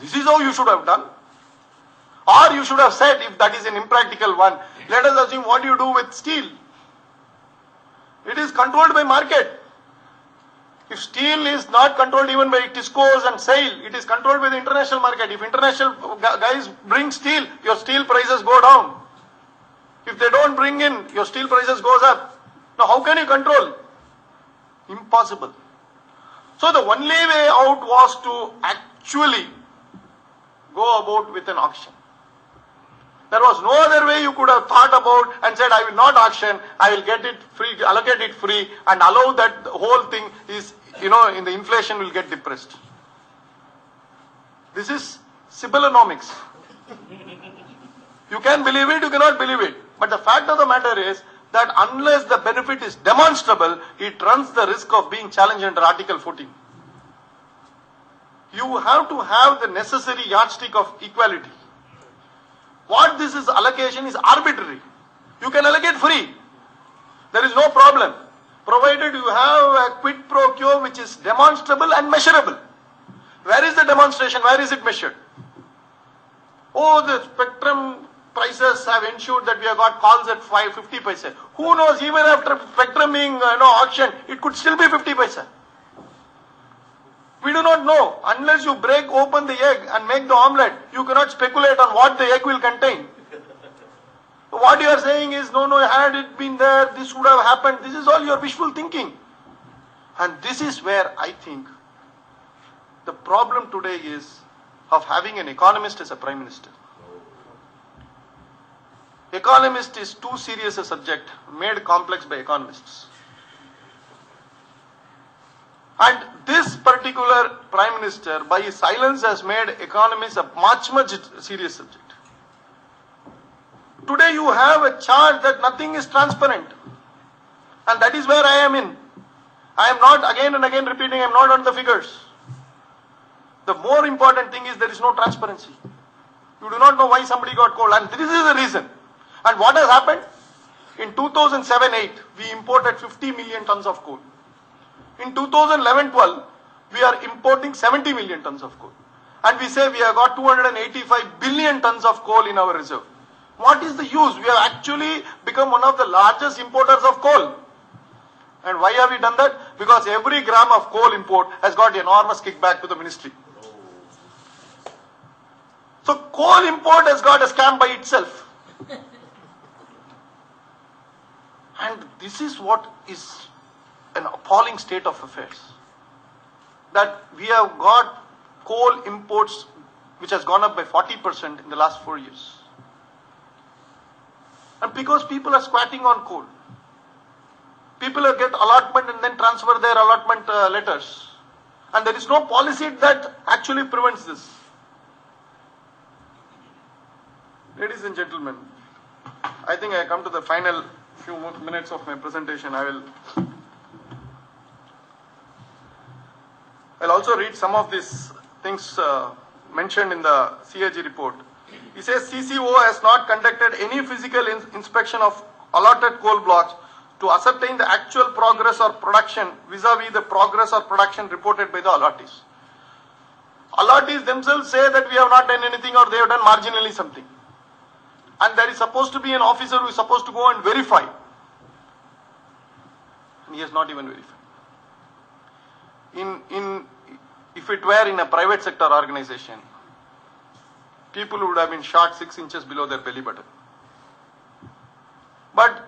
This is how you should have done. Or you should have said, if that is an impractical one, let us assume what do you do with steel? It is controlled by market. If steel is not controlled even by TISCOs and SAIL, it is controlled by the international market. If international guys bring steel, your steel prices go down. If they don't bring in, your steel prices goes up. Now how can you control? Impossible. So the only way out was to actually go about with an auction. There was no other way you could have thought about and said, I will not auction, I will get it free, allocate it free and allow that the whole thing is, in the inflation will get depressed. This is Sibyllonomics. You can believe it, you cannot believe it. But the fact of the matter is that unless the benefit is demonstrable, it runs the risk of being challenged under Article 14. You have to have the necessary yardstick of equality. What this is allocation is arbitrary. You can allocate free. There is no problem. Provided you have a quid pro quo which is demonstrable and measurable. Where is the demonstration? Where is it measured? Oh, the spectrum prices have ensured that we have got calls at 50 paisa. Who knows, even after spectrum being auctioned, it could still be 50 paisa. We do not know. Unless you break open the egg and make the omelette, you cannot speculate on what the egg will contain. What you are saying is, no, had it been there, this would have happened. This is all your wishful thinking. And this is where I think the problem today is of having an economist as a prime minister. Economist is too serious a subject, made complex by economists. And this particular Prime Minister, by his silence, has made economists a much serious subject. Today you have a charge that nothing is transparent. And that is where I am in. I am not again and again repeating, I am not on the figures. The more important thing is there is no transparency. You do not know why somebody got coal, and this is the reason. And what has happened? In 2007-8, we imported 50 million tons of coal. In 2011-12, we are importing 70 million tons of coal. And we say we have got 285 billion tons of coal in our reserve. What is the use? We have actually become one of the largest importers of coal. And why have we done that? Because every gram of coal import has got enormous kickback to the ministry. So coal import has got a scam by itself. And this is what is an appalling state of affairs. That we have got coal imports which has gone up by 40% in the last 4 years. And because people are squatting on coal. People get allotment and then transfer their allotment letters. And there is no policy that actually prevents this. Ladies and gentlemen, I think I come to the final few minutes of my presentation. I'll also read some of these things mentioned in the CAG report. He says CCO has not conducted any physical inspection of allotted coal blocks to ascertain the actual progress or production vis-a-vis the progress or production reported by the allottees. Allottees themselves say that we have not done anything or they have done marginally something. And there is supposed to be an officer who is supposed to go and verify. And he has not even verified. If it were in a private sector organization, people would have been shot 6 inches below their belly button. But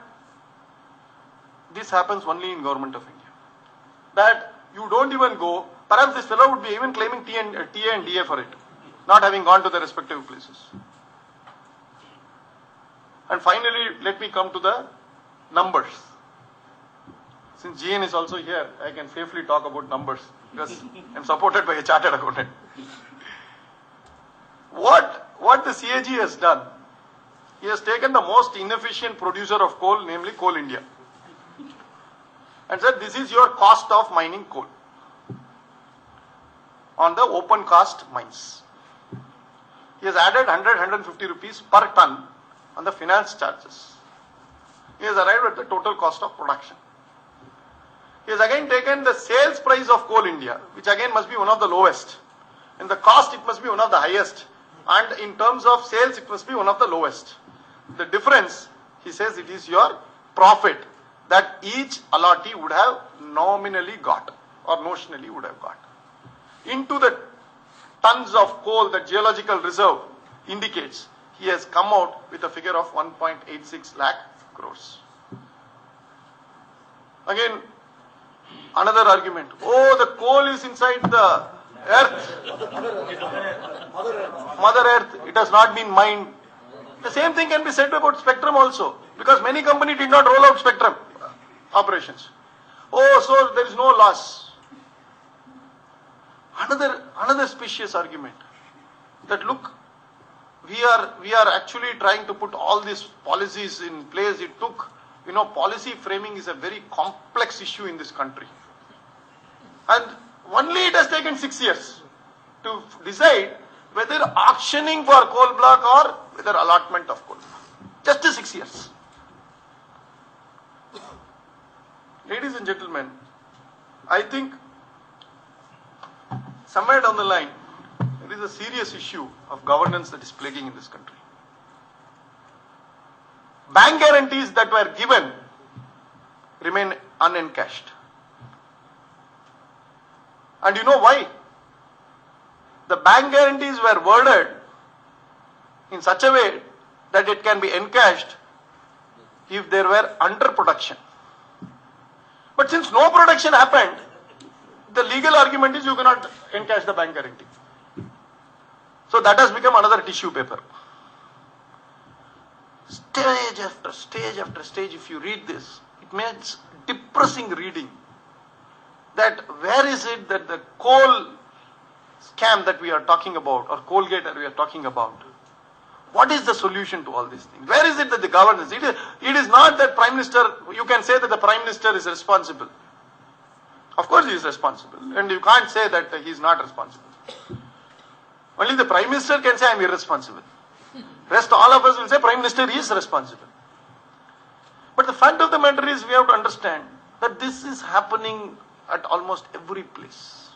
this happens only in Government of India. That you don't even go, perhaps this fellow would be even claiming TA and DA for it, not having gone to the respective places. And finally, let me come to the numbers. Since GN is also here, I can safely talk about numbers because I am supported by a chartered accountant. What the CAG has done, he has taken the most inefficient producer of coal, namely Coal India, and said this is your cost of mining coal on the open cast mines. He has added 100-150 rupees per ton on the finance charges. He has arrived at the total cost of production. He has again taken the sales price of Coal India, which again must be one of the lowest, In the cost, it must be one of the highest. And in terms of sales, it must be one of the lowest. The difference, he says, it is your profit that each allottee would have nominally got or notionally would have got. Into the tons of coal that geological reserve indicates, he has come out with a figure of 1.86 lakh crores. Again, another argument. Oh, the coal is inside the earth. Mother Earth. It has not been mined. The same thing can be said about spectrum also. Because many companies did not roll out spectrum operations. Oh, so there is no loss. Another specious argument. That look, we are actually trying to put all these policies in place. It took, policy framing is a very complex issue in this country. And only it has taken 6 years to decide whether auctioning for coal block or whether allotment of coal block. Just 6 years. Ladies and gentlemen, I think somewhere down the line, there is a serious issue of governance that is plaguing in this country. Bank guarantees that were given remain unencashed. And you know why? The bank guarantees were worded in such a way that it can be encashed if there were underproduction. But since no production happened, the legal argument is you cannot encash the bank guarantee. So that has become another tissue paper. Stage after stage after stage, if you read this, it makes depressing reading. That where is it that the coal scam that we are talking about, or CoalGate that we are talking about, what is the solution to all these things? Where is it that the governance? It is not that Prime Minister, you can say that the Prime Minister is responsible. Of course he is responsible, and you can't say that he is not responsible. Only the Prime Minister can say I am irresponsible. Rest all of us will say Prime Minister is responsible. But the fact of the matter is we have to understand that this is happening at almost every place.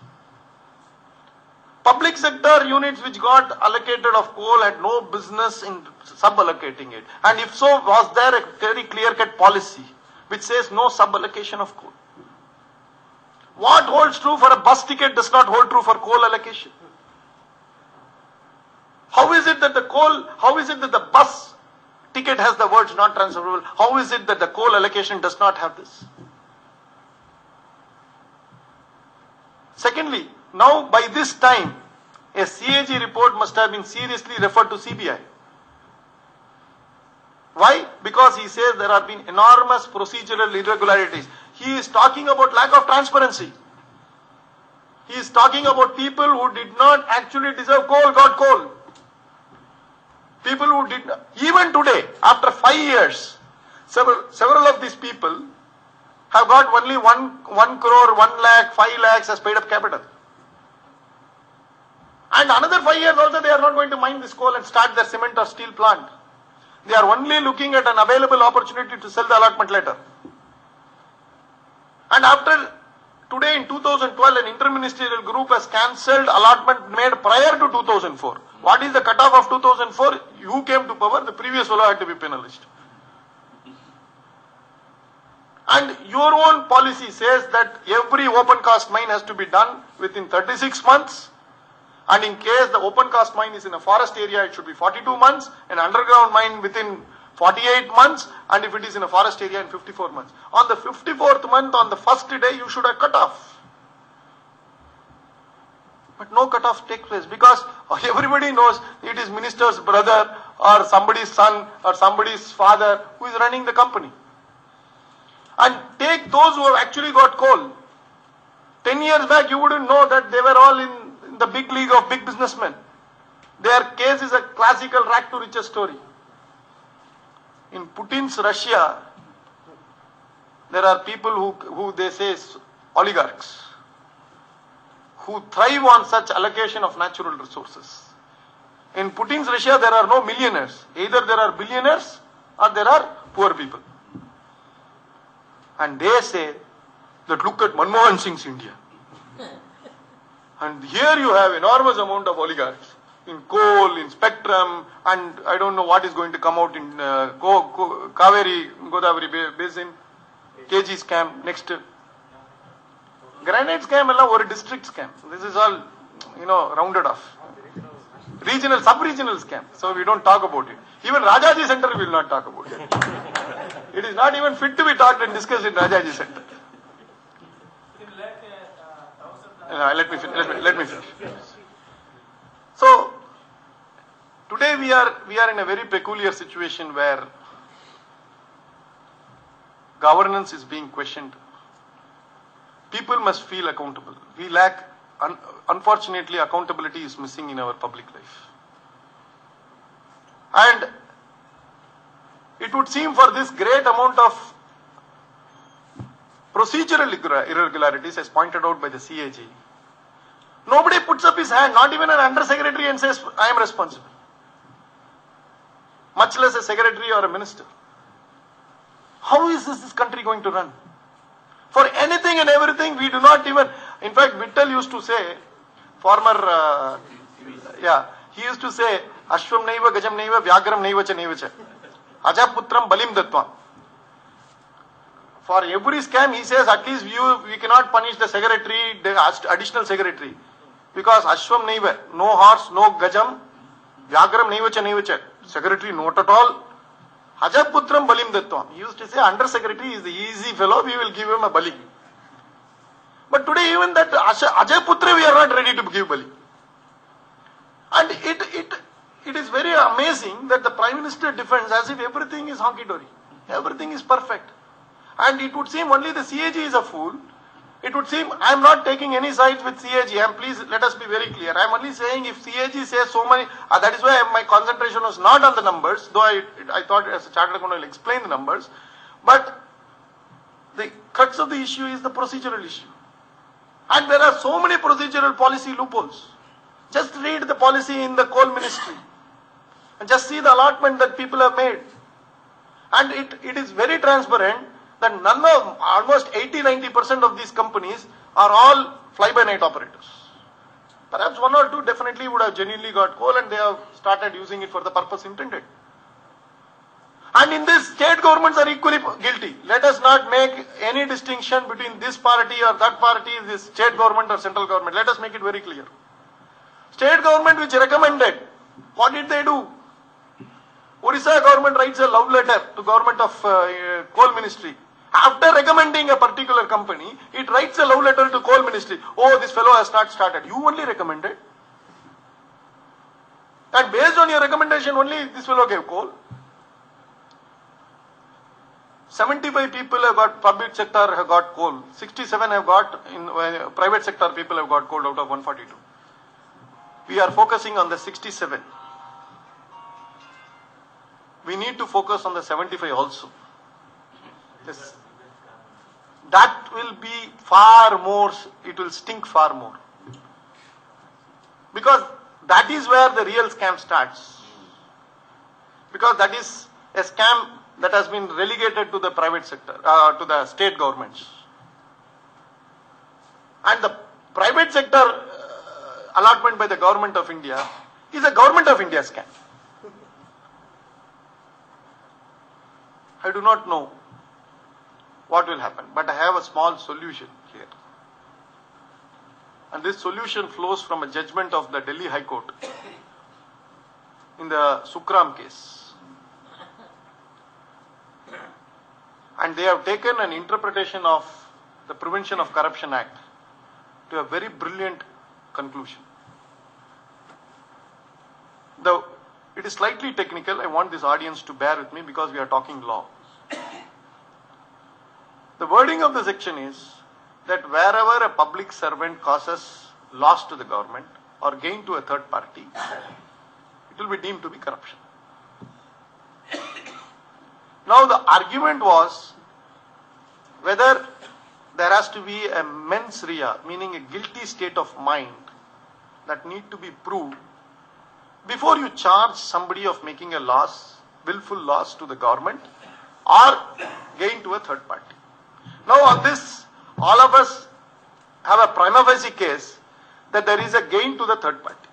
Public sector units which got allocated of coal had no business in sub-allocating it. And if so, was there a very clear-cut policy which says no sub-allocation of coal? What holds true for a bus ticket does not hold true for coal allocation. How is it that the bus ticket has the words not transferable? How is it that the coal allocation does not have this? Secondly, now by this time, a CAG report must have been seriously referred to CBI. Why? Because he says there have been enormous procedural irregularities. He is talking about lack of transparency. He is talking about people who did not actually deserve coal got coal. People who did not, even today, after 5 years, several of these people have got only 1 crore, 1 lakh, 5 lakhs as paid up capital. And another 5 years also they are not going to mine this coal and start their cement or steel plant. They are only looking at an available opportunity to sell the allotment later. And after today in 2012, an interministerial group has cancelled allotment made prior to 2004. What is the cutoff of 2004? You came to power, the previous fellow had to be penalized. And your own policy says that every open cast mine has to be done within 36 months. And in case the open cast mine is in a forest area, it should be 42 months. An underground mine within 48 months. And if it is in a forest area, in 54 months. On the 54th month, on the first day, you should have cut off. But no cut-off takes place because everybody knows it is minister's brother or somebody's son or somebody's father who is running the company. And take those who have actually got coal. 10 years back, you wouldn't know that they were all in the big league of big businessmen. Their case is a classical rag to riches story. In Putin's Russia, there are people who they say oligarchs, who thrive on such allocation of natural resources. In Putin's Russia, there are no millionaires. Either there are billionaires or there are poor people. And they say that look at Manmohan Singh's India. And here you have enormous amount of oligarchs in coal, in spectrum, and I don't know what is going to come out in Kaveri, Godavari Basin, KG scam, next. Granite scam or a district scam. This is all, rounded off. Regional, sub-regional scam. So we don't talk about it. Even Rajaji Center will not talk about it. It is not even fit to be talked and discussed in Rajaji Center. Let me finish. So, today we are in a very peculiar situation where governance is being questioned. People must feel accountable. We lack, unfortunately, accountability is missing in our public life. And it would seem for this great amount of procedural irregularities, as pointed out by the CAG, nobody puts up his hand, not even an undersecretary, and says, I am responsible. Much less a secretary or a minister. How is this country going to run? For anything and everything, we do not even... In fact, Vittal used to say, he used to say, Ashwam naiva, Gajam naiva, Vyagram naiva cha naiva cha. Ajaputram balim dattvam. For every scam, he says, at least we cannot punish the secretary, the additional secretary. Because Ashwam naiva, no horse, no Gajam, Vyagram naiva cha naiva cha. Secretary, not at all. Ajaputram balim dattvam. He used to say, under secretary is the easy fellow, we will give him a bali. But today even that Ajaputra we are not ready to give bali. And it is very amazing that the Prime Minister defends as if everything is honky-dory. Everything is perfect. And it would seem only the CAG is a fool. It would seem I am not taking any sides with CAG. Please let us be very clear. I am only saying if CAG says so many, that is why my concentration was not on the numbers, though I thought as a chartered accountant I will explain the numbers. But the crux of the issue is the procedural issue. And there are so many procedural policy loopholes. Just read the policy in the coal ministry. And just see the allotment that people have made. And it is very transparent that almost 80-90% of these companies are all fly-by-night operators. Perhaps one or two definitely would have genuinely got coal and they have started using it for the purpose intended. And in this, state governments are equally guilty. Let us not make any distinction between this party or that party, this state government or central government. Let us make it very clear. State government which recommended, what did they do? Orissa government writes a love letter to government of coal ministry. After recommending a particular company, it writes a love letter to coal ministry. Oh, this fellow has not started. You only recommended. And based on your recommendation only, this fellow gave coal. 75 people have got, public sector have got coal. 67 have got, in private sector people have got coal out of 142. We are focusing on the 67. We need to focus on the 75 also. Yes. That will be far more, it will stink far more. Because that is where the real scam starts. Because that is a scam that has been relegated to the private sector, to the state governments. And the private sector allotment by the government of India is a government of India scam. I do not know what will happen, but I have a small solution here. And this solution flows from a judgment of the Delhi High Court in the Sukram case. And they have taken an interpretation of the Prevention of Corruption Act to a very brilliant conclusion. Though it is slightly technical, I want this audience to bear with me because we are talking law. The wording of the section is that wherever a public servant causes loss to the government or gain to a third party, it will be deemed to be corruption. Now the argument was whether there has to be a mens rea, meaning a guilty state of mind that need to be proved before you charge somebody of making a loss, willful loss to the government or gain to a third party. Now on this, all of us have a prima facie case that there is a gain to the third party.